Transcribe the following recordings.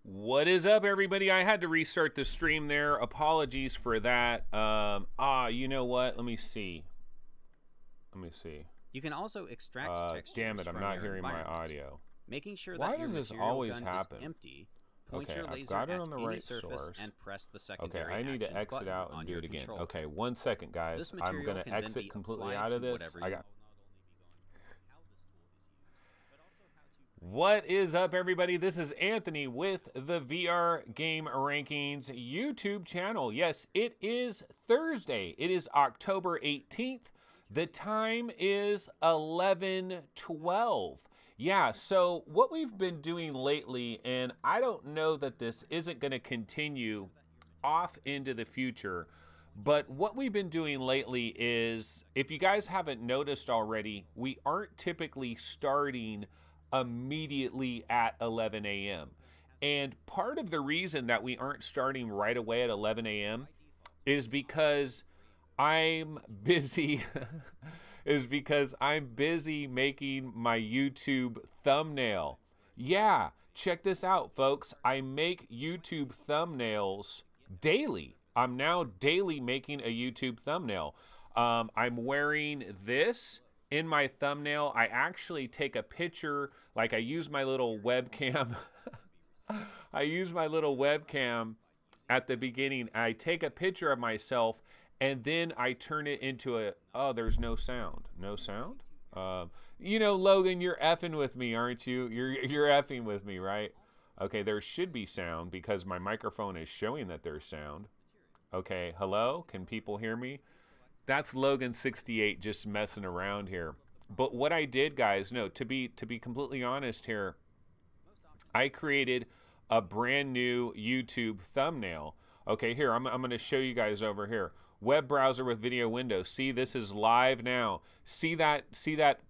What is up, everybody? I had to restart the stream there. Apologies for that. You know what? Let me see. You can also extract textures damn it, I'm not hearing my audio. Making sure Why that your does this material always gun happen? is empty. Point Okay, your I've laser got it at on the any right surface source. and press the Okay, secondary I need to action exit button out on and do your it again. controller. Okay, 1 second, guys. This I'm material going to can then exit be completely applied out of to this. whatever I you got. What is up, everybody? This is Anthony with the VR Game Rankings YouTube channel. Yes, it is Thursday. It is October 18th. The time is 11:12. Yeah, so what we've been doing lately, and I don't know that this isn't going to continue off into the future, but what we've been doing lately is, if you guys haven't noticed already, we aren't typically starting immediately at 11 a.m. And part of the reason that we aren't starting right away at 11 a.m. is because I'm busy making my YouTube thumbnail. Yeah, check this out, folks. I make YouTube thumbnails daily. I'm now daily making a YouTube thumbnail. I'm wearing this in my thumbnail. I actually take a picture, like I use my little webcam. I use my little webcam at the beginning. I take a picture of myself and then I turn it into a, oh, there's no sound. No sound? You know, Logan, you're effing with me, aren't you? You're effing with me, right? Okay, there should be sound because my microphone is showing that there's sound. Okay, hello? Can people hear me? That's Logan68 just messing around here. But what I did, guys, no, to be completely honest here, I created a brand new YouTube thumbnail. Okay, here, I'm going to show you guys over here. Web browser with video window. See, this is live now. See that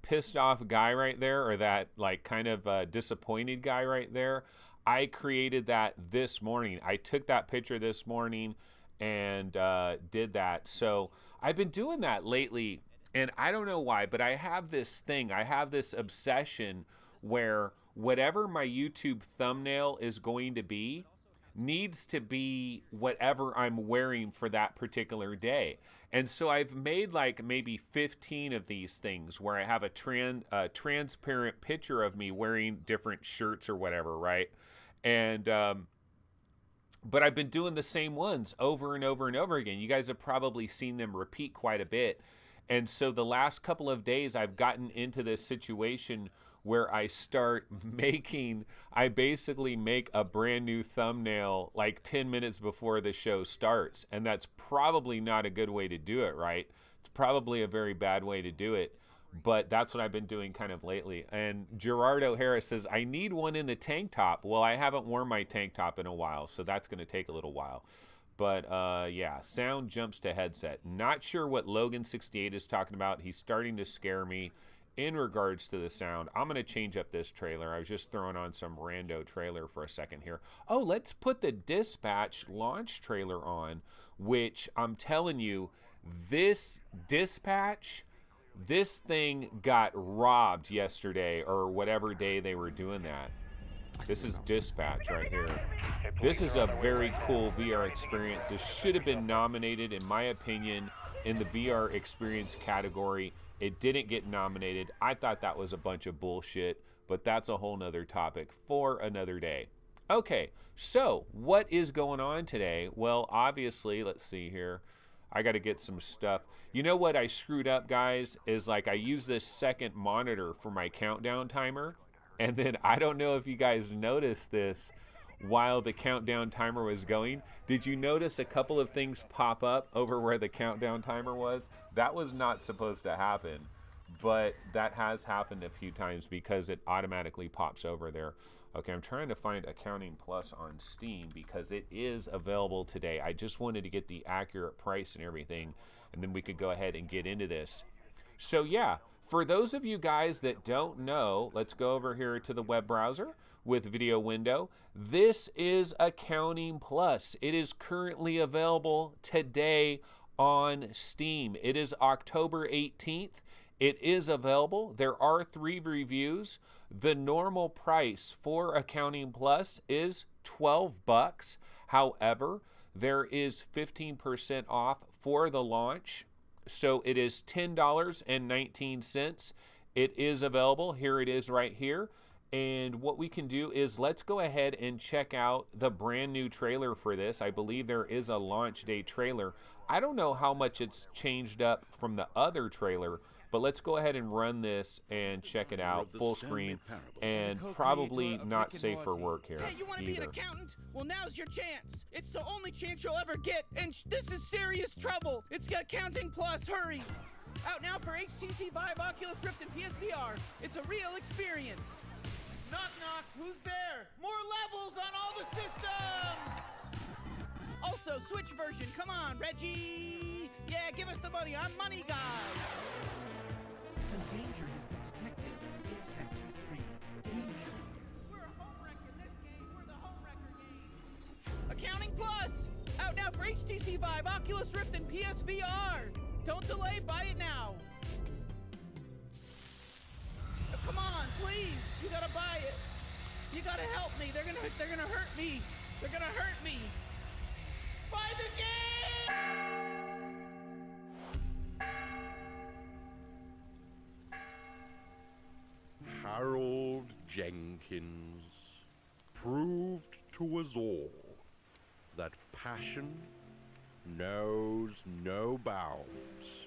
pissed off guy right there, or that like kind of disappointed guy right there? I created that this morning. I took that picture this morning and did that. So I've been doing that lately, and I don't know why, but I have this thing. I have this obsession where whatever my YouTube thumbnail is going to be needs to be whatever I'm wearing for that particular day. And so I've made like maybe 15 of these things where I have a transparent picture of me wearing different shirts or whatever, right? And but I've been doing the same ones over and over and over again. You guys have probably seen them repeat quite a bit. And so the last couple of days I've gotten into this situation where I basically make a brand new thumbnail like 10 minutes before the show starts. And that's probably not a good way to do it, right? It's probably a very bad way to do it. But that's what I've been doing kind of lately. And Gerardo Harris says, I need one in the tank top. Well, I haven't worn my tank top in a while, so that's going to take a little while. But yeah, sound jumps to headset. Not sure what Logan68 is talking about. He's starting to scare me in regards to the sound. I'm going to change up this trailer. I was just throwing on some rando trailer for a second here. Oh, let's put the Dispatch launch trailer on, which I'm telling you, this Dispatch, this thing got robbed yesterday or whatever day they were doing that. This is Dispatch right here. This is a very cool VR experience. This should have been nominated, in my opinion, in the VR experience category. It didn't get nominated. I thought that was a bunch of bullshit, but that's a whole nother topic for another day. Okay, so what is going on today? Well, obviously, let's see here. I got to get some stuff. You know what I screwed up, guys, is like I use this second monitor for my countdown timer. And then I don't know if you guys noticed this while the countdown timer was going. Did you notice a couple of things pop up over where the countdown timer was? That was not supposed to happen, but that has happened a few times because it automatically pops over there. Okay, I'm trying to find Accounting Plus on Steam because it is available today. I just wanted to get the accurate price and everything, and then we could go ahead and get into this. So yeah, for those of you guys that don't know, let's go over here to the web browser with video window. This is Accounting Plus. It is currently available today on Steam. It is October 18th. It is available. There are 3 reviews. The normal price for Accounting Plus is $12. However, there is 15% off for the launch, so it is $10.19. It is available. Here it is right here. And what we can do is let's go ahead and check out the brand new trailer for this. I believe there is a launch day trailer. I don't know how much it's changed up from the other trailer, but let's go ahead and run this and check it out full screen, and probably not safe for work here Hey, you want to be an accountant? Well, now's your chance. It's the only chance you'll ever get, and this is serious trouble. It's Accounting Plus. Hurry! Out now for HTC Vive, Oculus Rift, and PSVR. It's a real experience. Knock, knock. Who's there? More levels on all the systems! Also, Switch version. Come on, Reggie! Yeah, give us the money. I'm Money Guy. Some danger has been detected in Sector 3. Danger. We're a home wreck in this game. We're the home wrecker game. Accounting Plus! Out now for HTC Vive, Oculus Rift, and PSVR. Don't delay. Buy it now. Come on, please. You gotta buy it. You gotta help me. They're gonna hurt me. They're gonna hurt me. Buy the game! Harold Jenkins proved to us all that passion knows no bounds.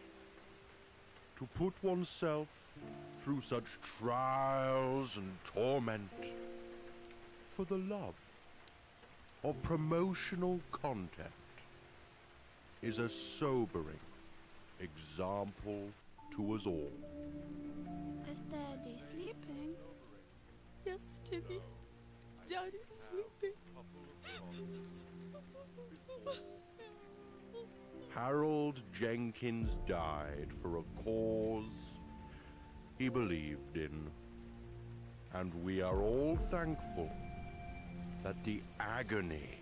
To put oneself through such trials and torment for the love of promotional content is a sobering example to us all. Is Daddy sleeping? Yes, Timmy. Daddy's sleeping. Harold Jenkins died for a cause he believed in, and we are all thankful that the agony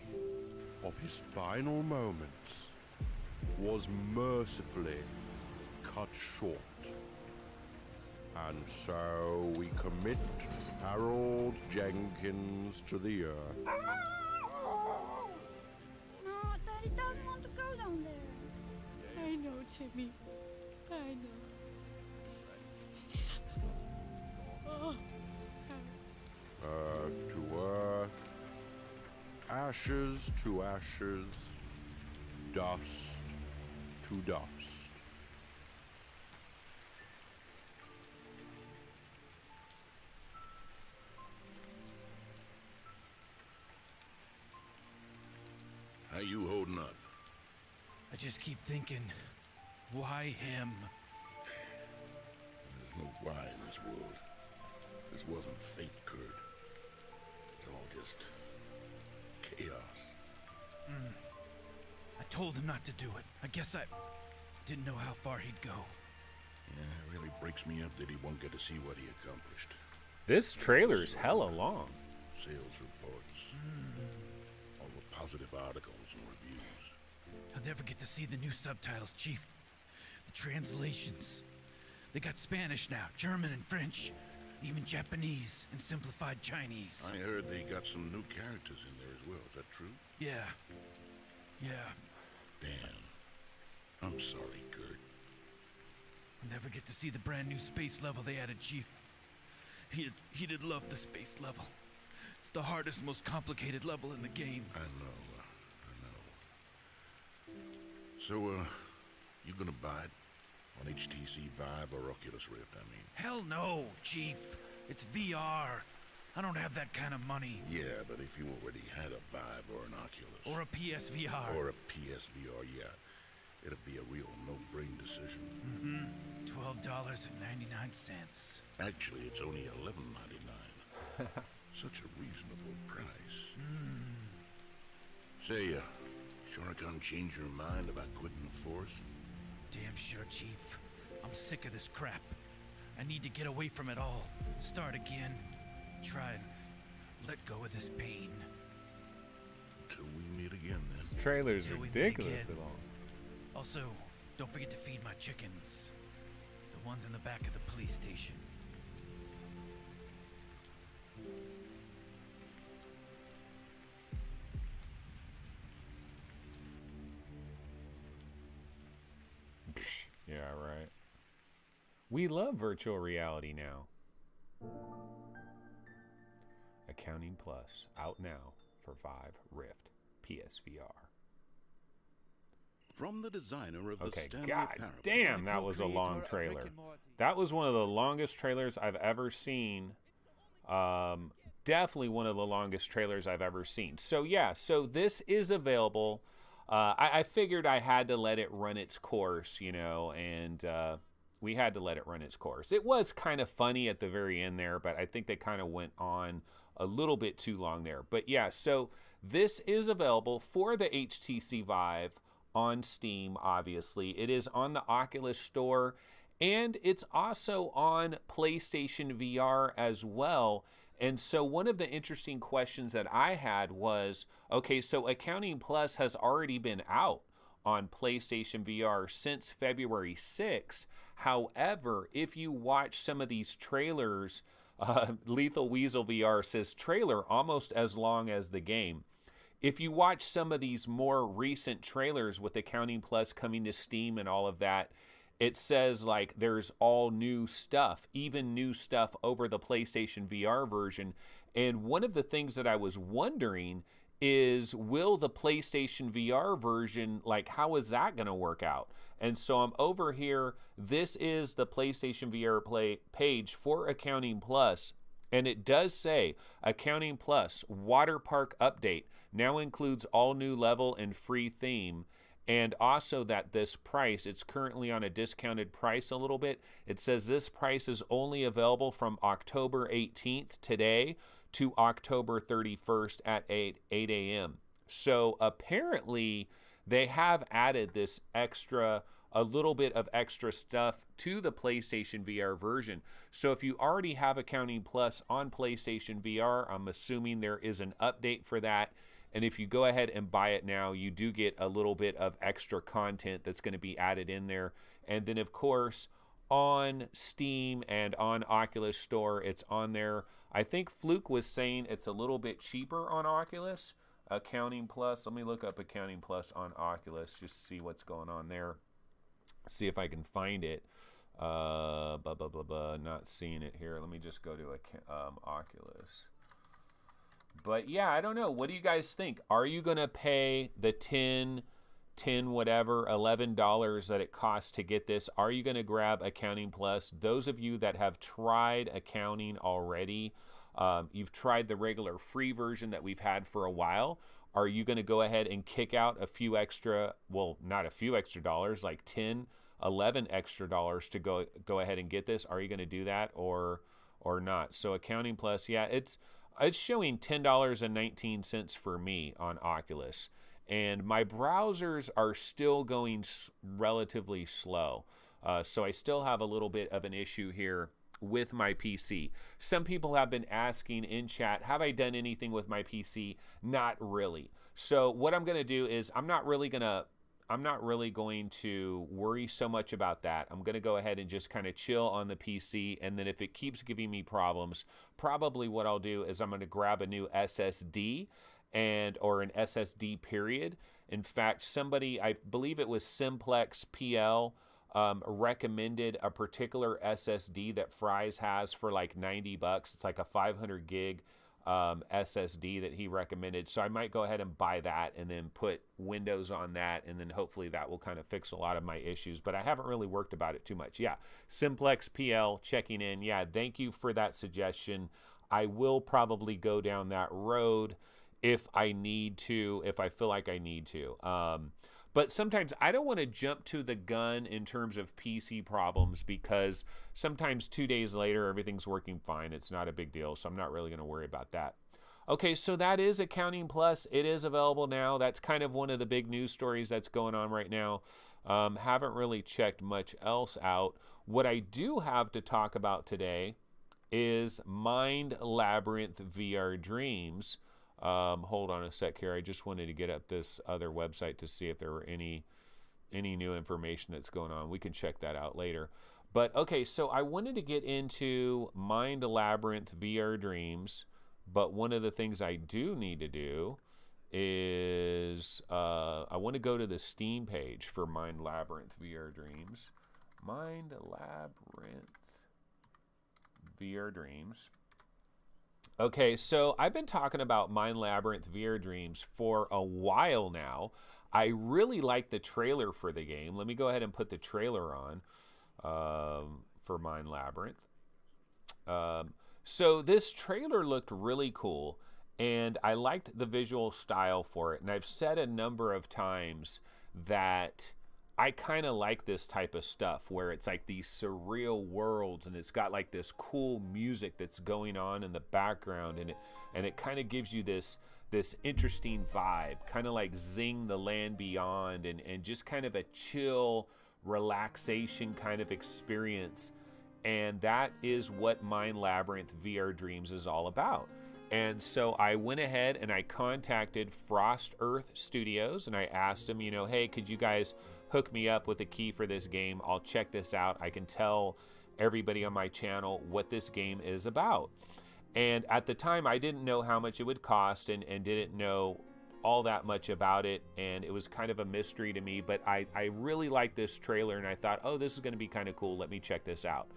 of his final moments was mercifully cut short. And so we commit Harold Jenkins to the earth. No, Daddy doesn't want to go down there. I know, Timmy. I know. Oh. Earth to earth, ashes to ashes, dust to dust. How you holding up? I just keep thinking, why him? There's no why in this world. This wasn't fate, Kurt. It's all just chaos. I told him not to do it. I guess I didn't know how far he'd go. Yeah, it really breaks me up that he won't get to see what he accomplished. This trailer's hella long. Sales reports, all the positive articles and reviews. I'll never get to see the new subtitles, Chief. The translations. They got Spanish now, German and French, even Japanese and simplified Chinese. I heard they got some new characters in there as well. Is that true? Yeah. Damn. I'm sorry, Kurt. I'll never get to see the brand new space level they added, Chief. He did love the space level. It's the hardest, most complicated level in the game. I know. So, you gonna buy it? On HTC Vive or Oculus Rift, I mean. Hell no, Chief. It's VR. I don't have that kind of money. Yeah, but if you already had a Vive or an Oculus. Or a PSVR. Or a PSVR, yeah. It'd be a real no-brain decision. $12.99. Actually, it's only $11.99. Such a reasonable price. Say, sure can't change your mind about quitting the force? Damn sure, Chief. I'm sick of this crap. I need to get away from it all. Start again. Try and let go of this pain. Until we meet again, then. This trailer's Till we meet ridiculously again. long. Also, don't forget to feed my chickens. The ones in the back of the police station. Yeah, right. We love virtual reality now. Accounting Plus, out now for Vive Rift PSVR. From the designer of the Okay, Stanley God Parable. damn, that was a long trailer. That was one of the longest trailers I've ever seen. Definitely one of the longest trailers I've ever seen. So yeah, so this is available. I figured I had to let it run its course, you know, and we had to let it run its course. It was kind of funny at the very end there, but I think they kind of went on a little bit too long there. But yeah, so this is available for the HTC Vive on Steam, obviously. It is on the Oculus Store, and it's also on PlayStation VR as well. And so one of the interesting questions that I had was, okay, so Accounting Plus has already been out on PlayStation VR since February 6th. However, if you watch some of these trailers, Lethal Weasel VR says trailer almost as long as the game. If you watch some of these more recent trailers with Accounting Plus coming to Steam and all of that, it says like there's all new stuff, even new stuff over the PlayStation VR version. And one of the things that I was wondering is, will the PlayStation VR version, like, how is that going to work out? And so I'm over here. This is the PlayStation VR page for Accounting Plus. And it does say Accounting Plus Water Park Update now includes all new level and free theme. And also that this price, it's currently on a discounted price a little bit. It says this price is only available from October 18th today to October 31st at 8 a.m. So apparently they have added this extra, a little bit of extra stuff to the PlayStation VR version. So if you already have Accounting Plus on PlayStation VR, I'm assuming there is an update for that. And if you go ahead and buy it now, you do get a little bit of extra content that's going to be added in there. And then, of course, on Steam and on Oculus Store, it's on there. I think Fluke was saying it's a little bit cheaper on Oculus. Accounting Plus. Let me look up Accounting Plus on Oculus, just see what's going on there. See if I can find it. Not seeing it here. Let me just go to Oculus. But yeah, I don't know. What do you guys think? Are you going to pay the $11 that it costs to get this? Are you going to grab Accounting Plus? Those of you that have tried accounting already, you've tried the regular free version that we've had for a while. Are you going to go ahead and kick out a few extra, well, not a few extra dollars, like 10, 11 extra dollars to go ahead and get this? Are you going to do that or not? So Accounting Plus, yeah, it's showing $10.19 for me on Oculus. And my browsers are still going relatively slow. So I still have a little bit of an issue here with my PC. Some people have been asking in chat, have I done anything with my PC? Not really. So what I'm going to do is I'm not really going to worry so much about that. I'm going to go ahead and just kind of chill on the PC. And then if it keeps giving me problems, probably what I'll do is I'm going to grab a new SSD or an SSD period. In fact, somebody, I believe it was Simplex PL, recommended a particular SSD that Fry's has for like $90. It's like a 500 gig SSD that he recommended. So I might go ahead and buy that and then put Windows on that, and then hopefully that will kind of fix a lot of my issues. But I haven't really worked about it too much. Yeah, Simplex PL checking in. Yeah, thank you for that suggestion. I will probably go down that road if I need to, if I feel like I need to. But sometimes I don't want to jump to the gun in terms of PC problems, because sometimes 2 days later, everything's working fine. It's not a big deal, so I'm not really going to worry about that. Okay, so that is Accounting Plus. It is available now. That's kind of one of the big news stories that's going on right now. Haven't really checked much else out. What I do have to talk about today is Labyrinth VR Dreams. Hold on a sec here. I just wanted to get up this other website to see if there were any new information that's going on. We can check that out later. But okay, so I wanted to get into Labyrinth VR Dreams. But one of the things I do need to do is I want to go to the Steam page for Mind Labyrinth VR Dreams. Mind Labyrinth VR Dreams. Okay, so I've been talking about Mind Labyrinth VR Dreams for a while now. I really like the trailer for the game. Let me go ahead and put the trailer on for Mind Labyrinth. So this trailer looked really cool, and I liked the visual style for it. And I've said a number of times that I kind of like this type of stuff where it's like these surreal worlds, and it's got like this cool music that's going on in the background, and it kind of gives you this interesting vibe, kind of like Zing the Land Beyond, and just kind of a chill relaxation kind of experience. And that is what Mind Labyrinth VR Dreams is all about. And so I went ahead and I contacted Frost Earth Studios, and I asked them, you know, hey, could you guys hook me up with a key for this game? I'll check this out. I can tell everybody on my channel what this game is about. And at the time, I didn't know how much it would cost and didn't know all that much about it, and it was kind of a mystery to me, but I really liked this trailer, and I thought, oh, this is going to be kind of cool. Let me check this out.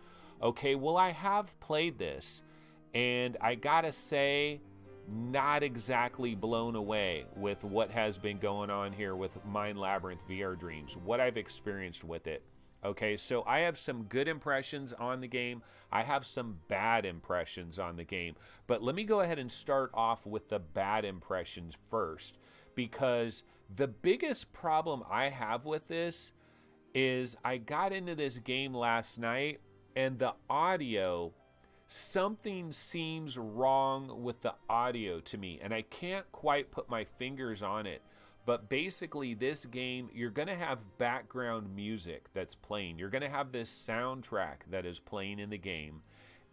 Okay, well, I have played this, and I gotta say, not exactly blown away with what has been going on here with Mind Labyrinth VR Dreams, what I've experienced with it. Okay, so I have some good impressions on the game. I have some bad impressions on the game. But let me go ahead and start off with the bad impressions first, because the biggest problem I have with this is I got into this game last night, and the audio, something seems wrong with the audio to me, and I can't quite put my fingers on it. But basically, this game, you're going to have background music that's playing. You're going to have this soundtrack that is playing in the game.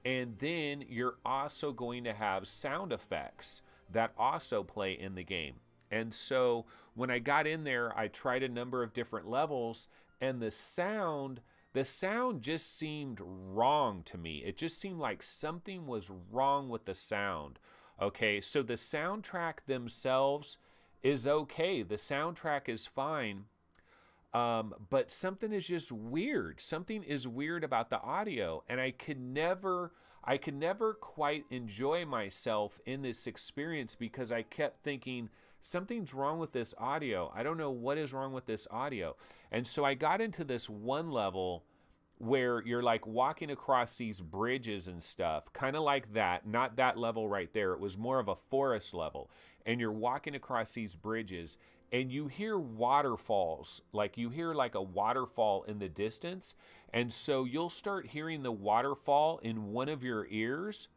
And then you're also going to have sound effects that also play in the game. And so when I got in there, I tried a number of different levels, and the sound just seemed wrong to me. It just seemed like something was wrong with the sound. Okay, so the soundtrack themselves is okay. The soundtrack is fine. But something is just weird. Something is weird about the audio, and I could never quite enjoy myself in this experience because I kept thinking, something's wrong with this audio. I don't know what is wrong with this audio. And so I got into this one level where you're like walking across these bridges and stuff, kind of like that, not that level right there. It was more of a forest level, and you're walking across these bridges, and you hear waterfalls, like you hear like a waterfall in the distance, and so you'll start hearing the waterfall in one of your ears,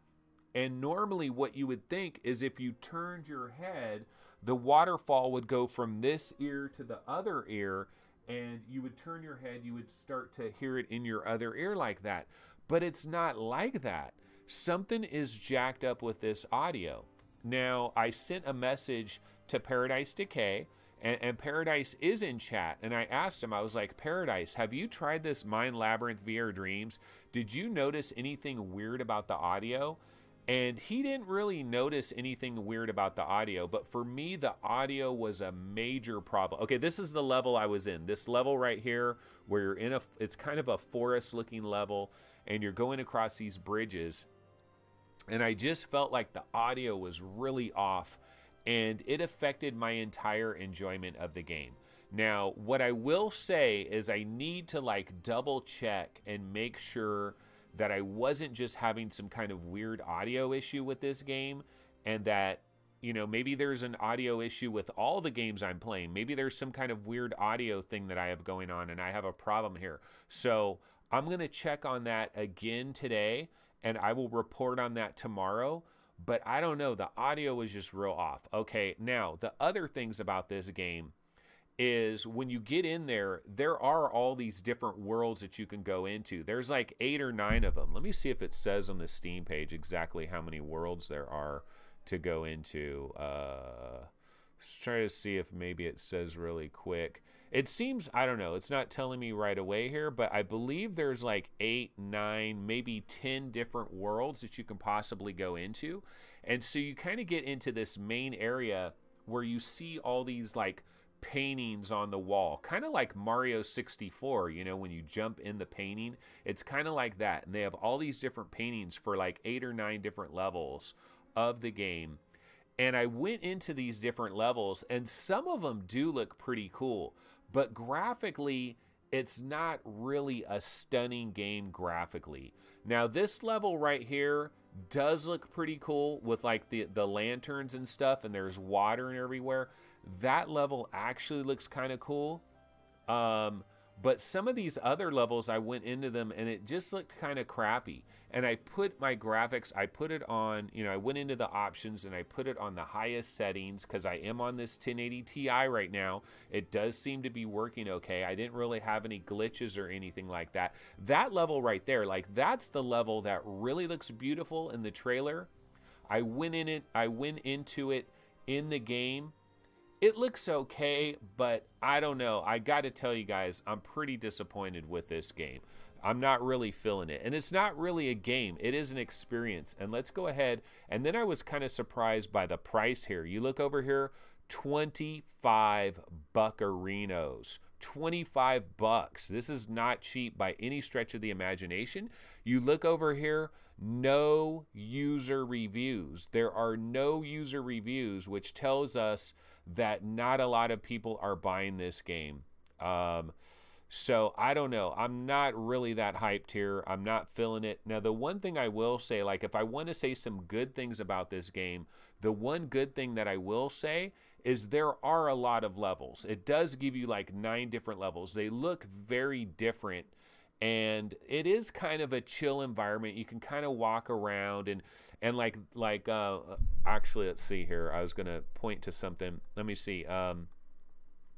and normally what you would think is if you turned your head, the waterfall would go from this ear to the other ear, and you would turn your head, you would start to hear it in your other ear like that. But it's not like that. Something is jacked up with this audio. Now, I sent a message to Paradise Decay, and Paradise is in chat, and I asked him, I was like, Paradise, have you tried this Mind Labyrinth VR Dreams? Did you notice anything weird about the audio? And he didn't really notice anything weird about the audio, but for me, the audio was a major problem. Okay, this is the level I was in. This level right here, where you're in it's kind of a forest-looking level, and you're going across these bridges, and I just felt like the audio was really off, and it affected my entire enjoyment of the game. Now, what I will say is I need to like double check and make sure that I wasn't just having some kind of weird audio issue with this game, and that, you know, maybe there's an audio issue with all the games I'm playing. Maybe there's some kind of weird audio thing that I have going on and I have a problem here. So I'm going to check on that again today, and I will report on that tomorrow. But I don't know, the audio was just real off. Okay, now the other things about this game is when you get in there, there are all these different worlds that you can go into. There's like 8 or 9 of them. Let me see if it says on the Steam page exactly how many worlds there are to go into. Let's try to see if maybe it says really quick. It seems, I don't know, it's not telling me right away here, but I believe there's like 8, 9, maybe 10 different worlds that you can possibly go into. And so you kind of get into this main area where you see all these like paintings on the wall, kind of like Mario 64, you know, when you jump in the painting, it's kind of like that. And they have all these different paintings for like 8 or 9 different levels of the game. And I went into these different levels, and some of them do look pretty cool, but graphically, it's not really a stunning game graphically. Now, this level right here does look pretty cool with like the lanterns and stuff, and there's water and everywhere. That level actually looks kind of cool. But some of these other levels, I went into them and it just looked kind of crappy. And I put my graphics, I put it on, you know, I went into the options and I put it on the highest settings because I am on this 1080 Ti right now. It does seem to be working okay. I didn't really have any glitches or anything like that. That level right there, like that's the level that really looks beautiful in the trailer. I went into it in the game. It looks okay, but I don't know. I got to tell you guys, I'm pretty disappointed with this game. I'm not really feeling it. And it's not really a game. It is an experience. And let's go ahead. And then I was kind of surprised by the price here. You look over here, 25 buccarinos. 25 bucks. This is not cheap by any stretch of the imagination. You look over here, no user reviews. There are no user reviews, which tells us that not a lot of people are buying this game. So I don't know. I'm not really that hyped here. I'm not feeling it. Now, the one thing I will say, like if I want to say some good things about this game, the one good thing that I will say is there are a lot of levels. It does give you like 9 different levels. They look very different. And it is kind of a chill environment. You can kind of walk around and actually, let's see here. I was going to point to something. Let me see. I'm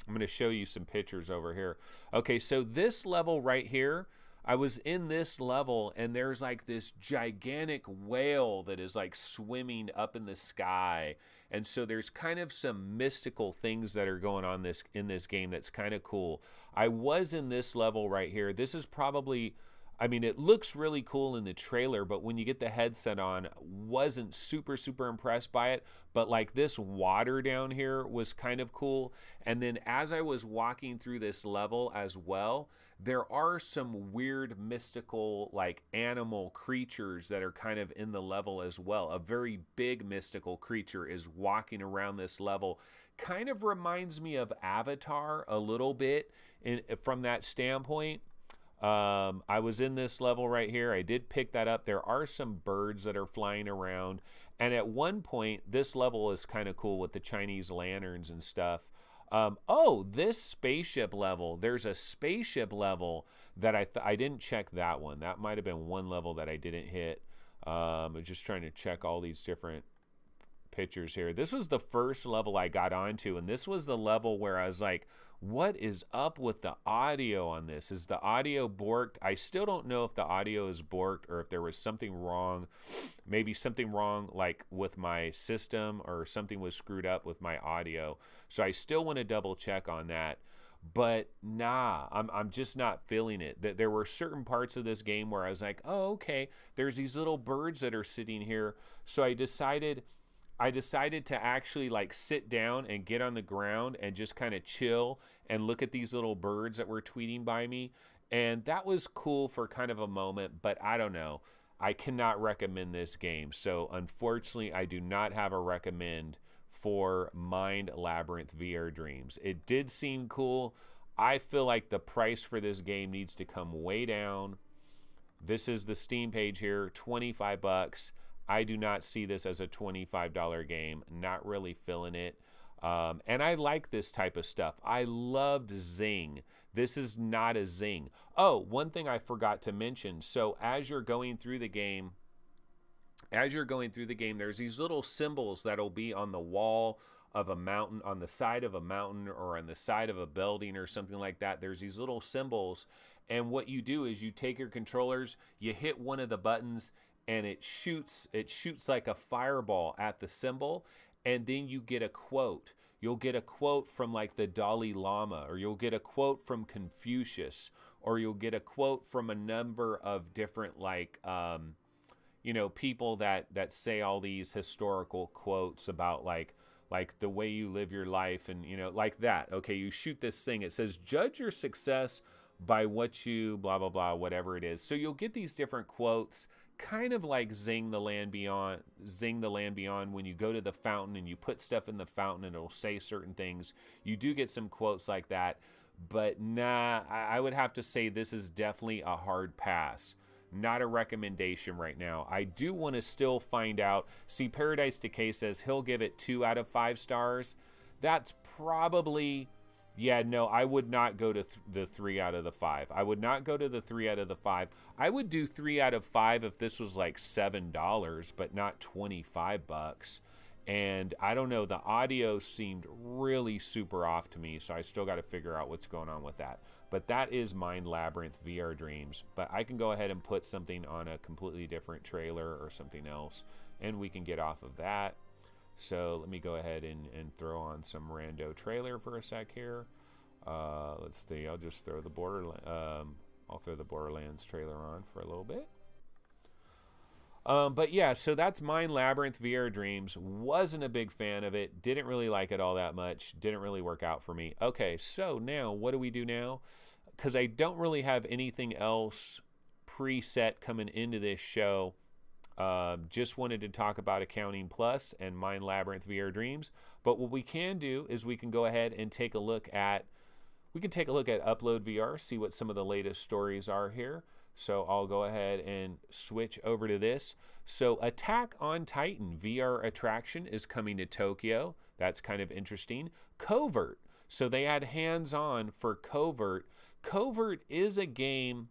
going to show you some pictures over here. Okay, so this level right here, I was in this level and there's like this gigantic whale that is like swimming up in the sky. And so there's kind of some mystical things that are going on in this game that's kind of cool. I was in this level right here. This is probably, I mean, it looks really cool in the trailer, but when you get the headset on, wasn't super impressed by it. But like this water down here was kind of cool. And then as I was walking through this level as well, there are some weird mystical like animal creatures that are kind of in the level as well. A very big mystical creature is walking around this level. Kind of reminds me of Avatar a little bit from that standpoint. I was in this level right here. I did pick that up. There are some birds that are flying around. And at one point, this level is kind of cool with the Chinese lanterns and stuff. Oh, this spaceship level. There's a spaceship level that I didn't check that one. That might have been one level that I didn't hit. I'm just trying to check all these different pictures here. This was the first level I got onto, and this was the level where I was like, what is up with the audio on this? Is the audio borked? I still don't know if the audio is borked or if there was something wrong. Maybe something wrong like with my system or something was screwed up with my audio. So I still want to double check on that. But nah, I'm just not feeling it. There were certain parts of this game where I was like, oh, okay, there's these little birds that are sitting here. So I decided to actually like sit down and get on the ground and just kind of chill and look at these little birds that were tweeting by me. And that was cool for kind of a moment, but I don't know. I cannot recommend this game. So unfortunately, I do not have a recommend for Mind Labyrinth VR Dreams. It did seem cool. I feel like the price for this game needs to come way down. This is the Steam page here, 25 bucks. I do not see this as a $25 game. Not really feeling it. And I like this type of stuff. I loved Zing. This is not a Zing. Oh, one thing I forgot to mention. So as you're going through the game, there's these little symbols that'll be on the wall of a mountain, on the side of a mountain, or on the side of a building or something like that. There's these little symbols. And what you do is you take your controllers, you hit one of the buttons, and it shoots like a fireball at the symbol, and then you get a quote. you'll get a quote from like the Dalai Lama, or you'll get a quote from Confucius, or you'll get a quote from a number of different like you know, people that say all these historical quotes about like the way you live your life, and you know, like that. Okay, you shoot this thing, it says judge your success by what you blah blah blah, whatever it is. So you'll get these different quotes, kind of like zing the land beyond when you go to the fountain and you put stuff in the fountain and it'll say certain things. You do get some quotes like that, but nah, I would have to say this is definitely a hard pass. Not a recommendation right now. I do want to still find out. See, Paradise Decay says he'll give it 2 out of 5 stars. That's probably, yeah, no, I would not go to the 3 out of the 5. I would not go to the 3 out of the 5. I would do 3 out of 5 if this was like $7, but not $25. And I don't know, the audio seemed really super off to me, so I still got to figure out what's going on with that. But that is Mind Labyrinth VR Dreams. But I can go ahead and put something on a completely different trailer or something else, and we can get off of that. So let me go ahead and throw on some rando trailer for a sec here. Let's see, I'll just throw the Borderlands trailer on for a little bit. But yeah, so that's Mind Labyrinth VR Dreams. Wasn't a big fan of it. Didn't really like it all that much. Didn't really work out for me. Okay, so now what do we do now? Because I don't really have anything else preset coming into this show. Just wanted to talk about Accounting Plus and Mind Labyrinth VR Dreams. But what we can do is we can go ahead and take a look at Upload VR, see what some of the latest stories are here. So I'll go ahead and switch over to this. So Attack on Titan VR attraction is coming to Tokyo. That's kind of interesting. Covert. So they had hands-on for Covert. Covert is a game,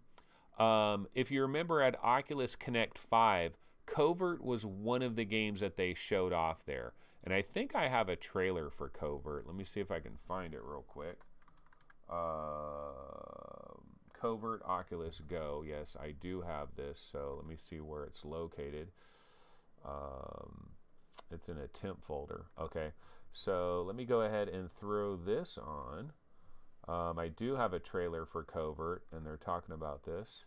if you remember at Oculus Connect 5, Covert was one of the games that they showed off there. And I think I have a trailer for Covert. Let me see if I can find it real quick. Covert Oculus Go. Yes, I do have this, so let me see where it's located. It's in a temp folder. Okay, so let me go ahead and throw this on. I do have a trailer for Covert, and they're talking about this.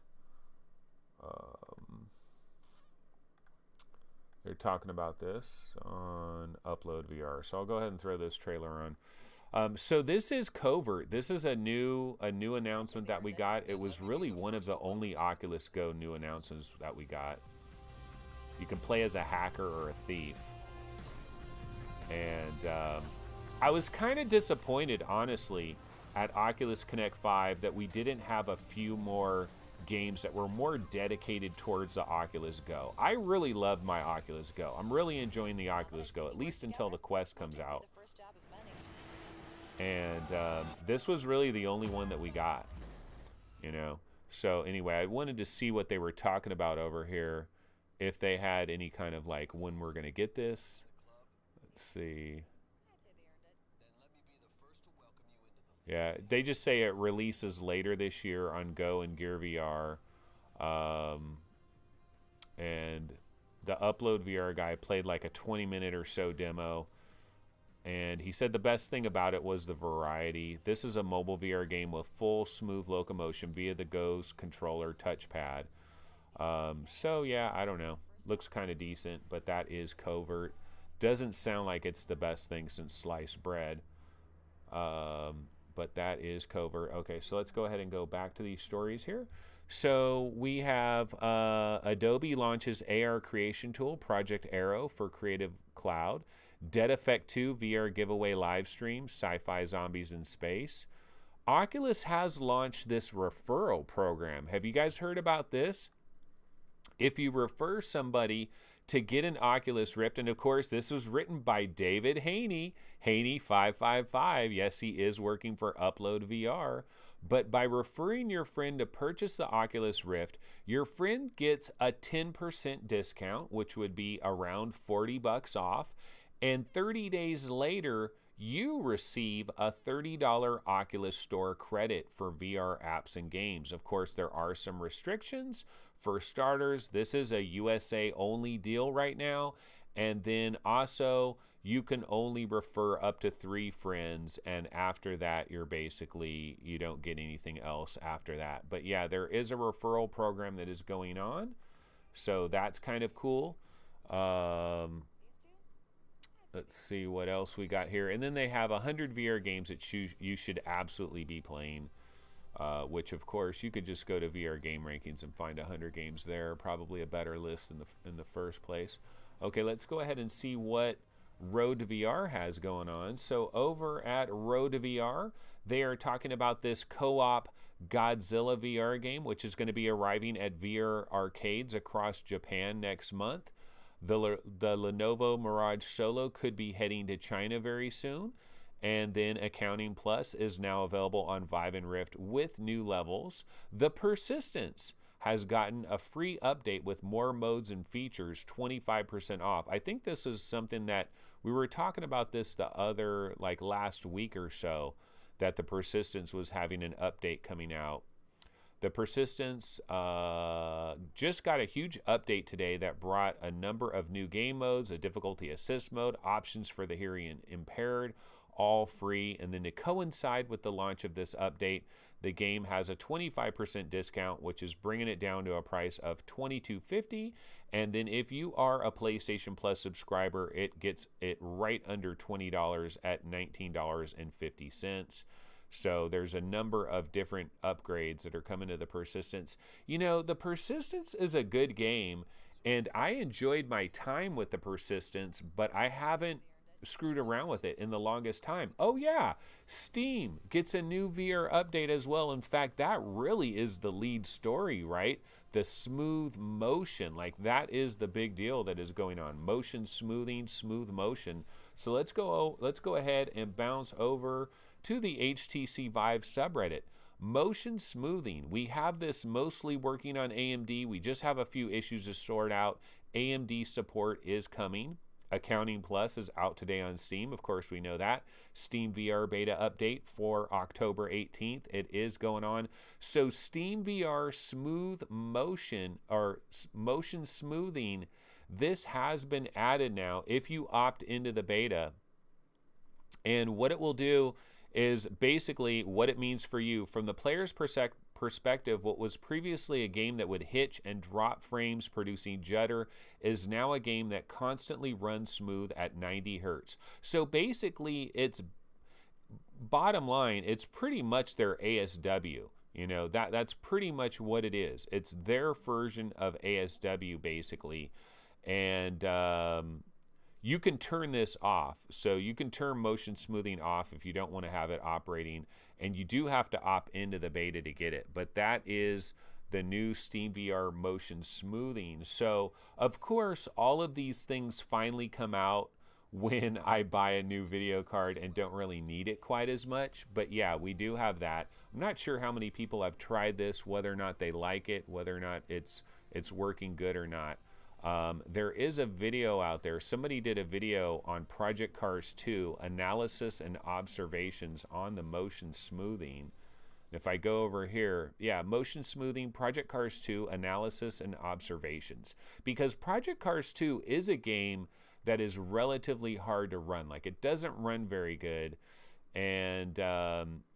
They're talking about this on Upload VR, so I'll go ahead and throw this trailer on. So this is Covert. This is a new announcement that we got. It was really one of the only Oculus Go new announcements that we got. You can play as a hacker or a thief. And I was kind of disappointed, honestly, at Oculus Connect 5 that we didn't have a few more games that were more dedicated towards the Oculus Go. I really love my Oculus Go. I'm really enjoying the Oculus Go, at least until the Quest comes out. And this was really the only one that we got, you know. So anyway, I wanted to see what they were talking about over here, if they had any kind of like when we're going to get this. Let's see. Yeah, they just say it releases later this year on Go and Gear VR. And the Upload VR guy played like a 20-minute or so demo. And he said the best thing about it was the variety. This is a mobile VR game with full smooth locomotion via the Go's controller touchpad. So yeah, I don't know. Looks kind of decent, but that is Covert. Doesn't sound like it's the best thing since sliced bread. But that is Covert. Okay, so let's go ahead and go back to these stories here. So we have Adobe launches AR creation tool, Project Arrow, for Creative Cloud. Dead Effect 2 VR giveaway live stream, sci-fi zombies in space. Oculus has launched this referral program. Have you guys heard about this? If you refer somebody to get an Oculus Rift, and of course this was written by David Haney, Haney555. Yes, he is working for Upload VR. But by referring your friend to purchase the Oculus Rift, your friend gets a 10% discount, which would be around $40 off. And 30 days later, you receive a $30 Oculus Store credit for VR apps and games. Of course, there are some restrictions. For starters, this is a USA only deal right now. And then also, you can only refer up to 3 friends, and after that you don't get anything else after that. But yeah, there is a referral program that is going on, so that's kind of cool. Let's see what else we got here. And then they have 100 VR games that you should absolutely be playing, which of course you could just go to VR Game Rankings and find 100 games there. Probably a better list in the first place. Okay, let's go ahead and see what Road to VR has going on. So over at Road to VR, they are talking about this co-op Godzilla VR game, which is going to be arriving at VR arcades across Japan next month. The Lenovo Mirage Solo could be heading to China very soon. And then Accounting Plus is now available on Vive and Rift with new levels. The Persistence has gotten a free update with more modes and features, 25% off. I think this is something that we were talking about this last week or so, that the Persistence was having an update coming out. The Persistence just got a huge update today that brought a number of new game modes, a difficulty assist mode, options for the hearing impaired, all free. And then to coincide with the launch of this update, the game has a 25% discount, which is bringing it down to a price of $22.50. And then if you are a PlayStation Plus subscriber, it gets it right under $20 at $19.50. So there's a number of different upgrades that are coming to the Persistence. You know, the Persistence is a good game, and I enjoyed my time with the Persistence, but I haven't screwed around with it in the longest time. Oh yeah, Steam gets a new VR update as well. In fact, that really is the lead story, right? The smooth motion, like that is the big deal that is going on. Motion smoothing, smooth motion. So let's go ahead and bounce over to the HTC Vive subreddit. Motion smoothing. We have this mostly working on AMD. We just have a few issues to sort out. AMD support is coming. Accounting Plus is out today on Steam. Of course, we know that. Steam VR beta update for October 18th. It is going on. So Steam VR smooth motion, or motion smoothing, this has been added now if you opt into the beta. And what it will do is basically what it means for you from the player's perspective. What was previously a game that would hitch and drop frames producing judder is now a game that constantly runs smooth at 90 hertz. So basically, it's bottom line, it's pretty much their ASW. You know, that's pretty much what it is. It's their version of ASW basically. And you can turn this off. So you can turn motion smoothing off if you don't want to have it operating. And you do have to opt into the beta to get it. But that is the new Steam VR motion smoothing. So, of course, all of these things finally come out when I buy a new video card and don't really need it quite as much. But yeah, we do have that. I'm not sure how many people have tried this, whether or not they like it, whether or not it's working good or not. There is a video out there. Somebody did a video on Project Cars 2, analysis and observations on the motion smoothing. If I go over here, yeah, motion smoothing, Project Cars 2, analysis and observations. Because Project Cars 2 is a game that is relatively hard to run. Like, it doesn't run very good. And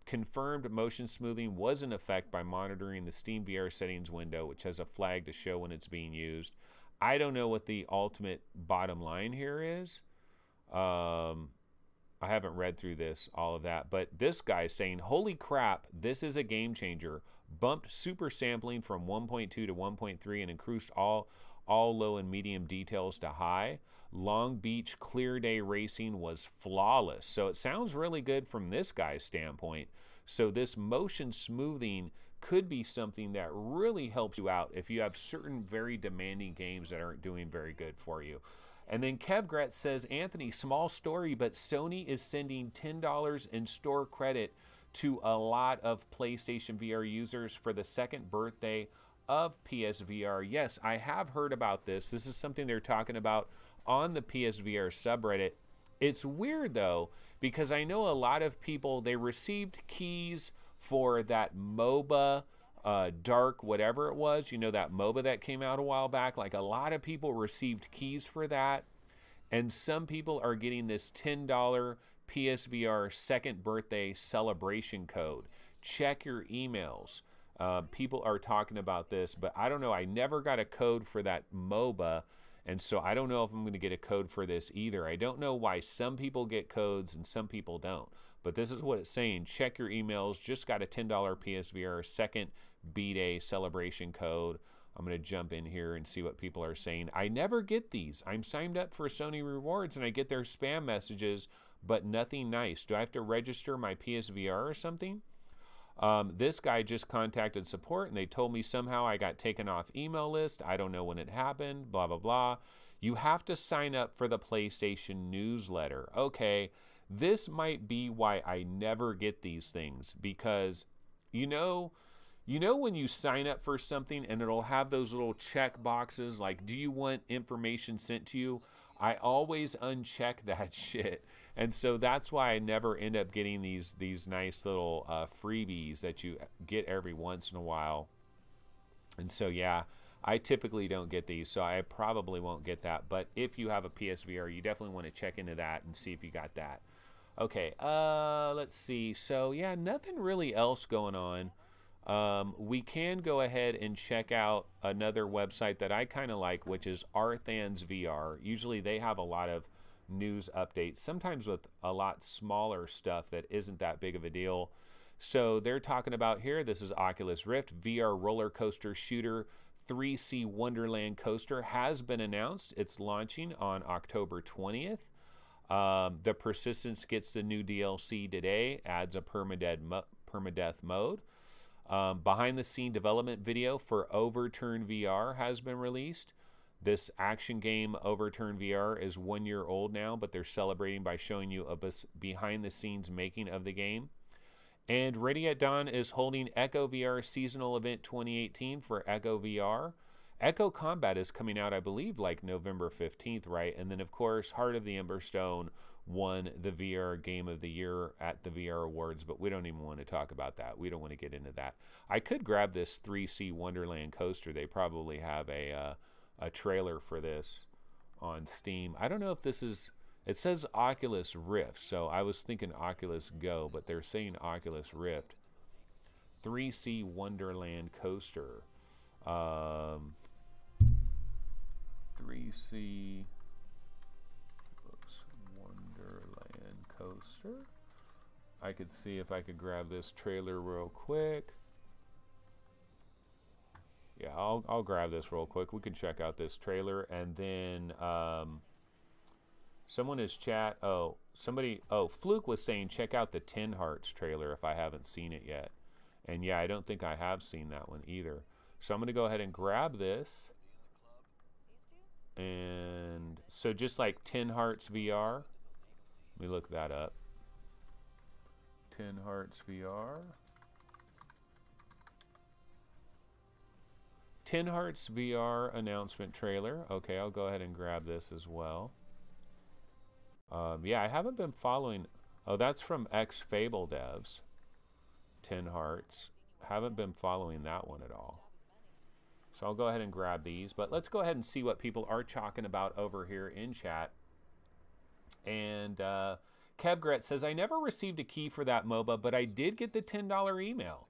confirmed motion smoothing was in effect by monitoring the Steam VR settings window, which has a flag to show when it's being used. I don't know what the ultimate bottom line here is. I haven't read through all of that, but this guy's saying, holy crap, this is a game changer. Bumped super sampling from 1.2 to 1.3 and increased all low and medium details to high. Long Beach clear day racing was flawless. So it sounds really good from this guy's standpoint. So this motion smoothing could be something that really helps you out if you have certain very demanding games that aren't doing very good for you. And then Kevgret says, Anthony, small story, but Sony is sending $10 in store credit to a lot of PlayStation VR users for the second birthday of PSVR. Yes, I have heard about this. This is something they're talking about on the PSVR subreddit. It's weird, though, because I know a lot of people, they received keys for that MOBA, Dark, whatever it was, you know, that MOBA that came out a while back. Like, a lot of people received keys for that. And some people are getting this $10 PSVR second birthday celebration code. Check your emails. People are talking about this, but I don't know. I never got a code for that MOBA, and so I don't know if I'm going to get a code for this either. I don't know why some people get codes and some people don't, but this is what it's saying. Check your emails. Just got a $10 PSVR second B-Day celebration code. I'm going to jump in here and see what people are saying. I never get these. I'm signed up for Sony Rewards, and I get their spam messages, but nothing nice. Do I have to register my PSVR or something? This guy just contacted support, and they told me somehow I got taken off email list. I don't know when it happened, blah, blah, blah. You have to sign up for the PlayStation newsletter. Okay, this might be why I never get these things, because you know when you sign up for something and it'll have those little check boxes like, do you want information sent to you? I always uncheck that shit. And so that's why I never end up getting these nice little freebies that you get every once in a while. And so, yeah, I typically don't get these, so I probably won't get that. But if you have a PSVR, you definitely want to check into that and see if you got that. Okay, let's see. So, yeah, nothing really else going on. We can go ahead and check out another website that I kind of like, which is Arthans VR. Usually they have a lot of news updates, sometimes with a lot smaller stuff that isn't that big of a deal. So they're talking about here, this is Oculus Rift VR roller coaster shooter 3C Wonderland coaster has been announced. It's launching on October 20th. The Persistence gets the new DLC today, adds a permadeath mode. Behind the scene development video for Overturn VR has been released. This action game Overturn VR is 1 year old now, but they're celebrating by showing you a behind the scenes making of the game. And Ready at Dawn is holding Echo VR Seasonal Event 2018 for Echo VR. Echo Combat is coming out, I believe, like November 15th, right? And then, of course, Heart of the Emberstone won the VR Game of the Year at the VR Awards, but we don't even want to talk about that. We don't want to get into that. I could grab this 3C Wonderland coaster. They probably have a trailer for this on Steam. I don't know if this is... It says Oculus Rift, so I was thinking Oculus Go, but they're saying Oculus Rift. 3C Wonderland coaster. 3C Wonderland coaster. I could see if I could grab this trailer real quick. Yeah, I'll grab this real quick. We can check out this trailer, and then someone is chat. Oh, somebody. Oh, Fluke was saying check out the 10 Hearts trailer if I haven't seen it yet. And yeah, I don't think I have seen that one either. So I'm going to go ahead and grab this. And so just like 10 Hearts VR. Let me look that up. 10 Hearts VR. 10 Hearts VR announcement trailer. Okay, I'll go ahead and grab this as well. Yeah, I haven't been following. Oh, that's from Fable devs. 10 Hearts. Haven't been following that one at all. So I'll go ahead and grab these. But let's go ahead and see what people are talking about over here in chat. And Kevgret says, I never received a key for that MOBA, but I did get the $10 email.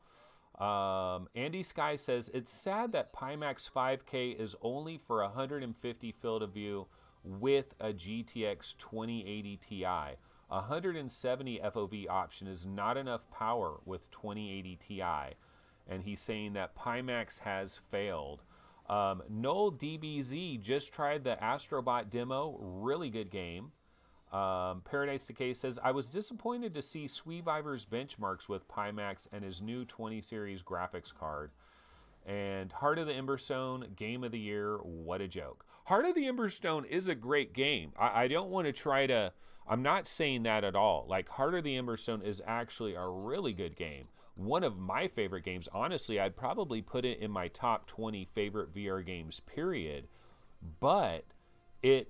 Andy Sky says, it's sad that Pimax 5K is only for 150 field of view with a GTX 2080 Ti. 170 FOV option is not enough power with 2080 Ti. And he's saying that Pimax has failed. Noel DBZ just tried the Astrobot demo. Really good game. Paradise Decay says, I was disappointed to see Sweeviver's benchmarks with Pimax and his new 20 series graphics card. And Heart of the Emberstone, Game of the Year, what a joke. Heart of the Emberstone is a great game. I don't want to try to... I'm not saying that at all. Like, Heart of the Emberstone is actually a really good game. One of my favorite games. Honestly, I'd probably put it in my top 20 favorite VR games, period. But...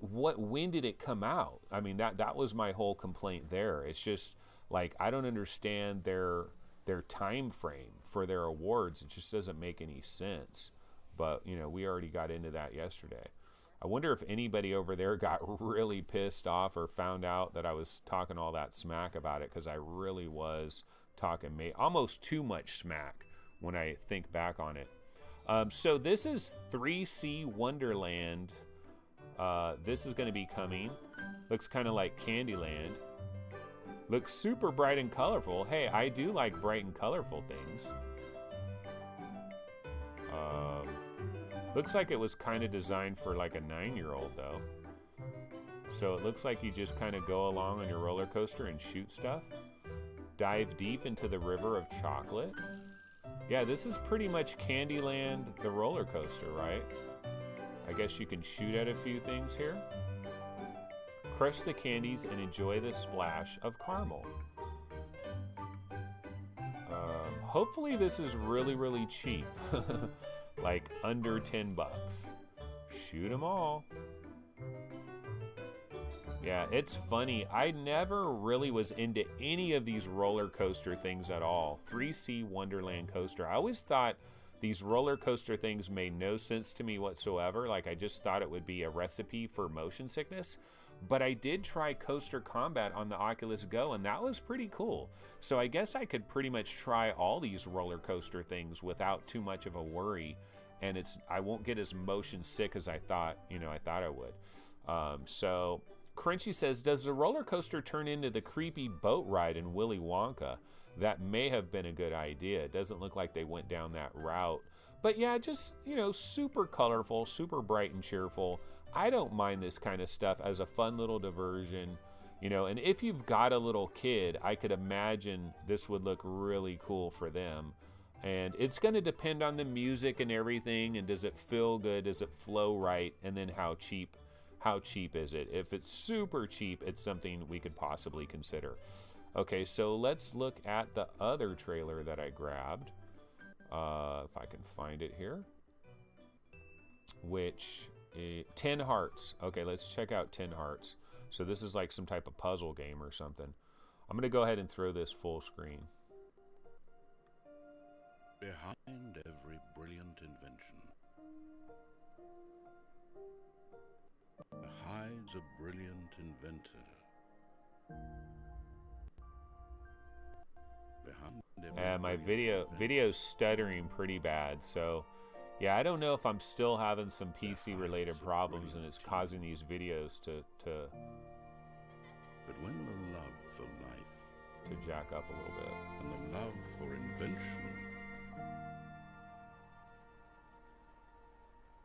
when did it come out? I mean, that was my whole complaint there. It's just like, I don't understand their time frame for their awards. It just doesn't make any sense. But, you know, we already got into that yesterday. I wonder if anybody over there got really pissed off or found out that I was talking all that smack about it, because I really was talking almost too much smack when I think back on it. So this is 3C Wonderland. This is going to be coming. Looks kind of like Candyland. Looks super bright and colorful. Hey, I do like bright and colorful things. Looks like it was kind of designed for like a 9-year-old though. So it looks like you just kind of go along on your roller coaster and shoot stuff. Dive deep into the river of chocolate. Yeah, this is pretty much Candyland, the roller coaster, right? I guess you can shoot at a few things here. Crush the candies and enjoy the splash of caramel. Hopefully this is really, really cheap. Like under 10 bucks. Shoot them all. Yeah, it's funny. I never really was into any of these roller coaster things at all. 3C Wonderland coaster. I always thought these roller coaster things made no sense to me whatsoever. Like, I just thought it would be a recipe for motion sickness. But I did try Coaster Combat on the Oculus Go, and that was pretty cool. So I guess I could pretty much try all these roller coaster things without too much of a worry, and I won't get as motion sick as I thought I would. So Crunchy says, does the roller coaster turn into the creepy boat ride in Willy Wonka? That may have been a good idea. It doesn't look like they went down that route. But yeah, just, super colorful, super bright and cheerful. I don't mind this kind of stuff as a fun little diversion, and if you've got a little kid, I could imagine this would look really cool for them. And it's going to depend on the music and everything, and does it feel good, does it flow right, and then how cheap is it? If it's super cheap, it's something we could possibly consider. Okay, so let's look at the other trailer that I grabbed, if I can find it here, which 10 Hearts. Okay, let's check out 10 Hearts. So this is like some type of puzzle game or something. I'm going to go ahead and throw this full screen. Behind every brilliant invention hides a brilliant inventor. My video's stuttering pretty bad, so yeah, I don't know if I'm still having some PC related problems and it's causing these videos to But when the love for life to jack up a little bit, and the love for invention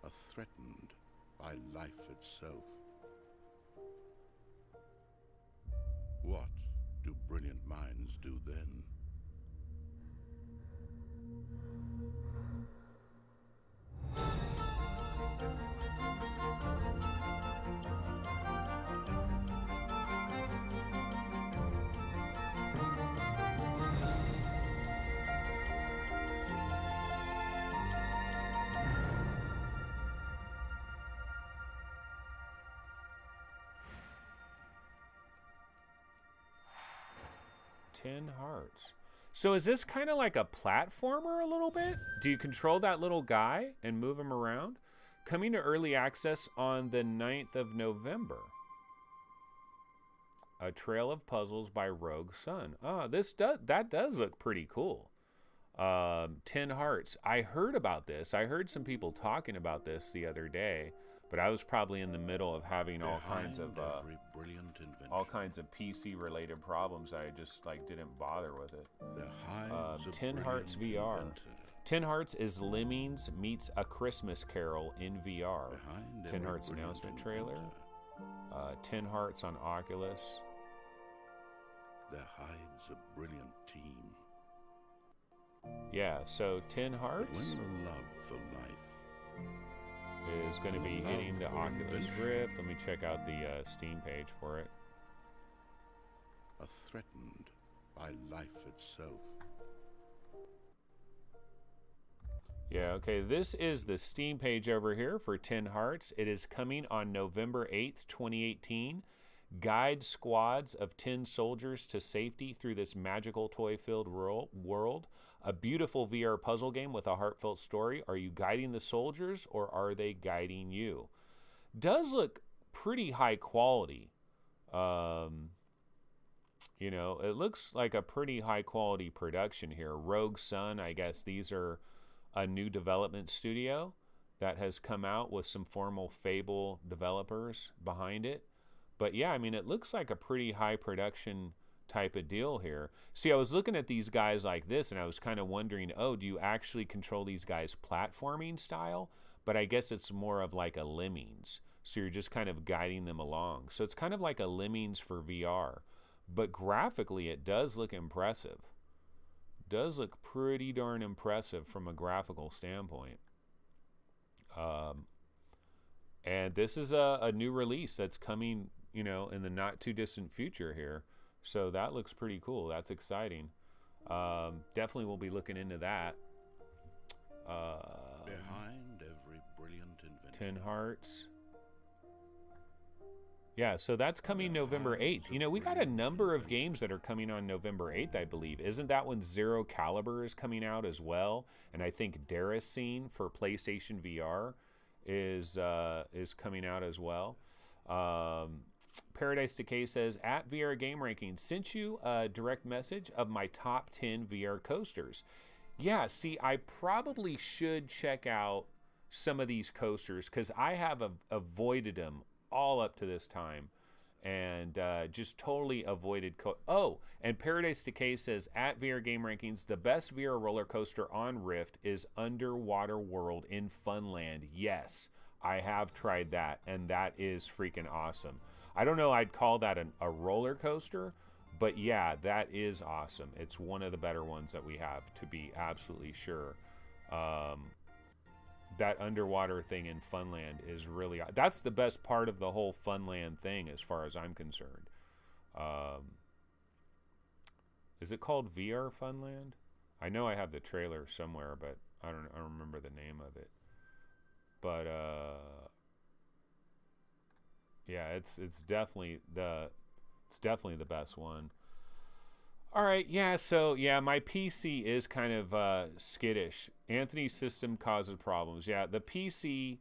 are threatened by life itself, what do brilliant minds do then? Ten Hearts. So is this kind of like a platformer a little bit? Do you control that little guy and move him around? Coming to early access on the 9th of November. A Trail of Puzzles by Rogue Sun. Oh, that does look pretty cool. 10 Hearts. I heard about this. I heard some people talking about this the other day, but I was probably in the middle of having all kinds of PC related problems. I just didn't bother with it. 10 Hearts VR. 10 Hearts is Lemmings meets A Christmas Carol in VR. 10 Hearts announcement trailer. 10 Hearts on Oculus. There hides a brilliant team. Yeah, so 10 Hearts When the love for life is going to be hitting the Oculus Rift. Let me check out the Steam page for it. are threatened by life itself. Yeah, okay, this is the Steam page over here for 10 Hearts. It is coming on November 8th, 2018. Guide squads of 10 soldiers to safety through this magical toy-filled world. A beautiful VR puzzle game with a heartfelt story. Are you guiding the soldiers or are they guiding you? does look pretty high quality. You know, it looks like a pretty high quality production here. Rogue Sun, I guess these are a new development studio that has come out with some formal Fable developers behind it. But yeah, I mean, it looks like a pretty high production type of deal here. See, I was looking at these guys like this and I was kind of wondering, oh, do you actually control these guys platforming style? But I guess it's more of like a Lemmings. So you're just kind of guiding them along. So it's kind of like a Lemmings for VR. But graphically, it does look impressive. Does look pretty darn impressive from a graphical standpoint. And this is a new release that's coming, you know, in the not too distant future here. So that looks pretty cool. That's exciting. Definitely will be looking into that. Behind every brilliant invention. 10 Hearts. Yeah, so that's coming November 8th. You know, we got a number of games that are coming on November 8th, I believe. Isn't that when Zero Caliber is coming out as well? And I think Daracene for PlayStation VR is coming out as well. Paradise Decay says, at VR Game Rankings, sent you a direct message of my top 10 VR coasters. Yeah, see, I probably should check out some of these coasters because I have avoided them all up to this time and just totally avoided and Paradise Decay says, at VR Game Rankings, the best VR roller coaster on Rift is Underwater World in Funland. Yes, I have tried that and that is freaking awesome. I don't know, I'd call that a roller coaster, but yeah, that is awesome. It's one of the better ones that we have, to be absolutely sure. That underwater thing in Funland is really, that's the best part of the whole Funland thing as far as I'm concerned. Is it called VR Funland? I know I have the trailer somewhere, but I don't remember the name of it. But yeah, it's definitely the best one. All right, yeah, so yeah, my PC is kind of skittish. Anthony's system causes problems. Yeah, the PC,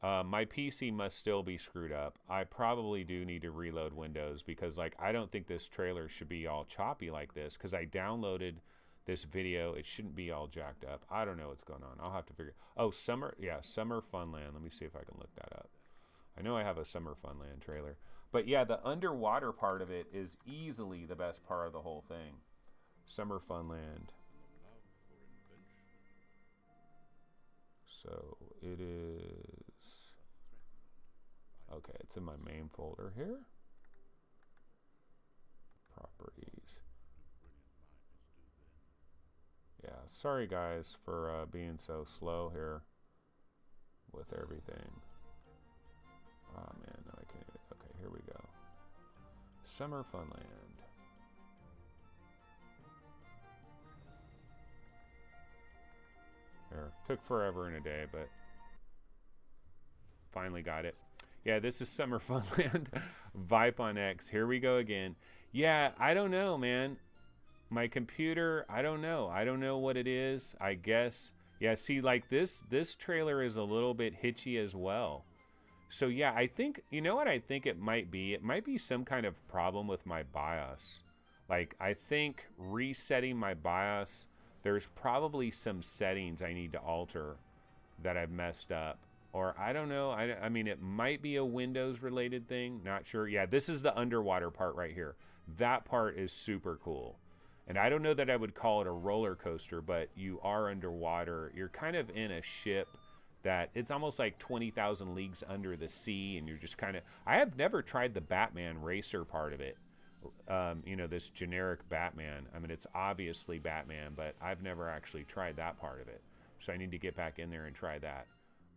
my PC must still be screwed up. I probably do need to reload Windows because, like, I don't think this trailer should be all choppy like this because I downloaded this video. It shouldn't be all jacked up. I don't know what's going on. I'll have to figure. Oh, Summer Funland. Let me see if I can look that up. I know I have a Summer Funland trailer. But yeah, the underwater part of it is easily the best part of the whole thing. Summer Funland. So it is... Okay, it's in my main folder here. Properties. Yeah, sorry guys for being so slow here with everything. Oh man, no, I can't. Okay, here we go. Summer Funland. There, took forever and a day, but finally got it. Yeah, this is Summer Funland. Vipe on X. Here we go again. Yeah, I don't know, man. My computer, I don't know. I don't know what it is. I guess. Yeah, see, like this trailer is a little bit hitchy as well. So yeah, I think, you know what I think it might be? It might be some kind of problem with my BIOS. Like, I think resetting my BIOS, there's probably some settings I need to alter that I've messed up. Or I don't know, I mean, it might be a Windows related thing, not sure. Yeah, this is the underwater part right here. That part is super cool. And I don't know that I would call it a roller coaster, but you are underwater. You're kind of in a ship that it's almost like 20,000 leagues under the sea, and you're just kind of... I have never tried the Batman racer part of it. You know, this generic Batman. I mean, it's obviously Batman, but I've never actually tried that part of it. So I need to get back in there and try that.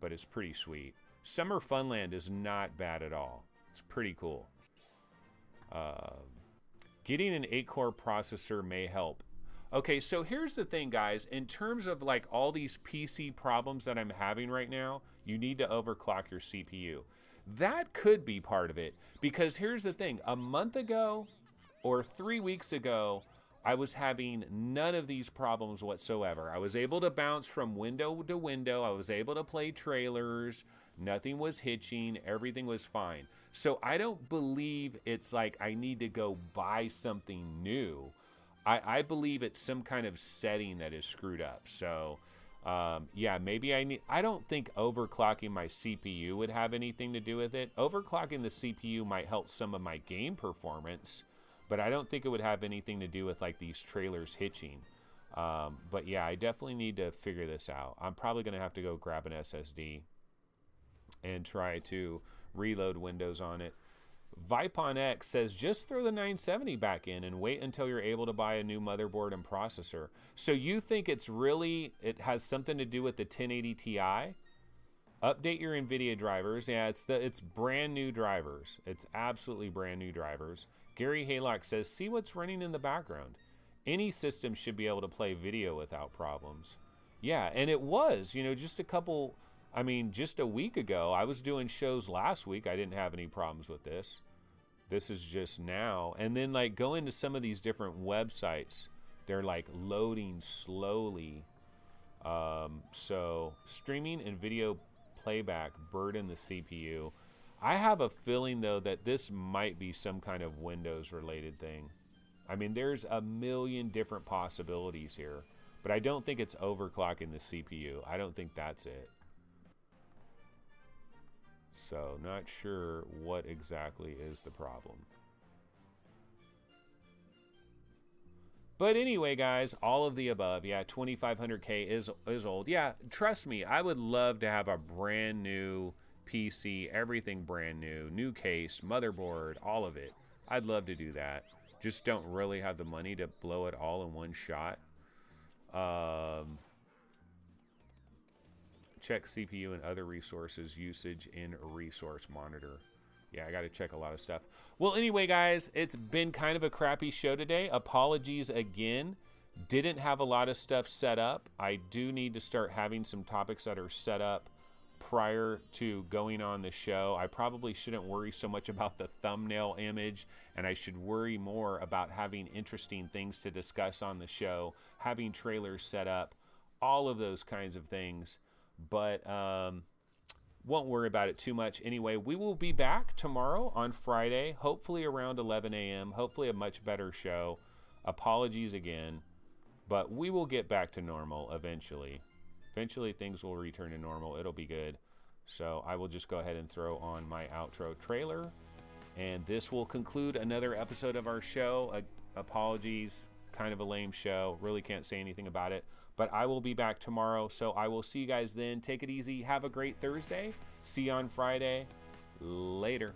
But it's pretty sweet. Summer Funland is not bad at all. It's pretty cool. Getting an 8-core processor may help. Okay, so here's the thing, guys. In terms of like all these PC problems that I'm having right now, you need to overclock your CPU. That could be part of it, because here's the thing. A month ago or 3 weeks ago, I was having none of these problems whatsoever. I was able to bounce from window to window. I was able to play trailers. Nothing was hitching. Everything was fine. So I don't believe it's like I need to go buy something new. I believe it's some kind of setting that is screwed up. So yeah, maybe I don't think overclocking my CPU would have anything to do with it. Overclocking the CPU might help some of my game performance, but I don't think it would have anything to do with like these trailers hitching. But yeah, I definitely need to figure this out. I'm probably going to have to go grab an SSD and try to reload Windows on it. Vipon X says, just throw the 970 back in and wait until you're able to buy a new motherboard and processor. So you think it has something to do with the 1080 Ti? Update your NVIDIA drivers. Yeah, it's brand new drivers. It's absolutely brand new drivers. Gary Haylock says, see what's running in the background. Any system should be able to play video without problems. Yeah, and it was, you know, just a week ago. I was doing shows last week. I didn't have any problems with this. This is just now. And then like go into some of these different websites. They're like loading slowly. So streaming and video playback burden the CPU. I have a feeling though that this might be some kind of Windows related thing. I mean, there's a million different possibilities here, but I don't think it's overclocking the CPU. I don't think that's it. So not sure what exactly is the problem. But anyway, guys, all of the above. Yeah, 2500K is old. Yeah, trust me, I would love to have a brand new PC, everything brand new, new case, motherboard, all of it. I'd love to do that. Just don't really have the money to blow it all in one shot. Check CPU and other resources usage in resource monitor. Yeah, I got to check a lot of stuff. Well, anyway, guys, it's been kind of a crappy show today. Apologies again. Didn't have a lot of stuff set up. I do need to start having some topics that are set up prior to going on the show. I probably shouldn't worry so much about the thumbnail image, and I should worry more about having interesting things to discuss on the show, having trailers set up, all of those kinds of things. But won't worry about it too much. Anyway, we will be back tomorrow on Friday, hopefully around 11 a.m., hopefully a much better show. Apologies again, but we will get back to normal eventually. Eventually things will return to normal. It'll be good. So I will just go ahead and throw on my outro trailer, and this will conclude another episode of our show. Apologies, kind of a lame show. Really can't say anything about it. But I will be back tomorrow, so I will see you guys then. Take it easy. Have a great Thursday. See you on Friday. Later.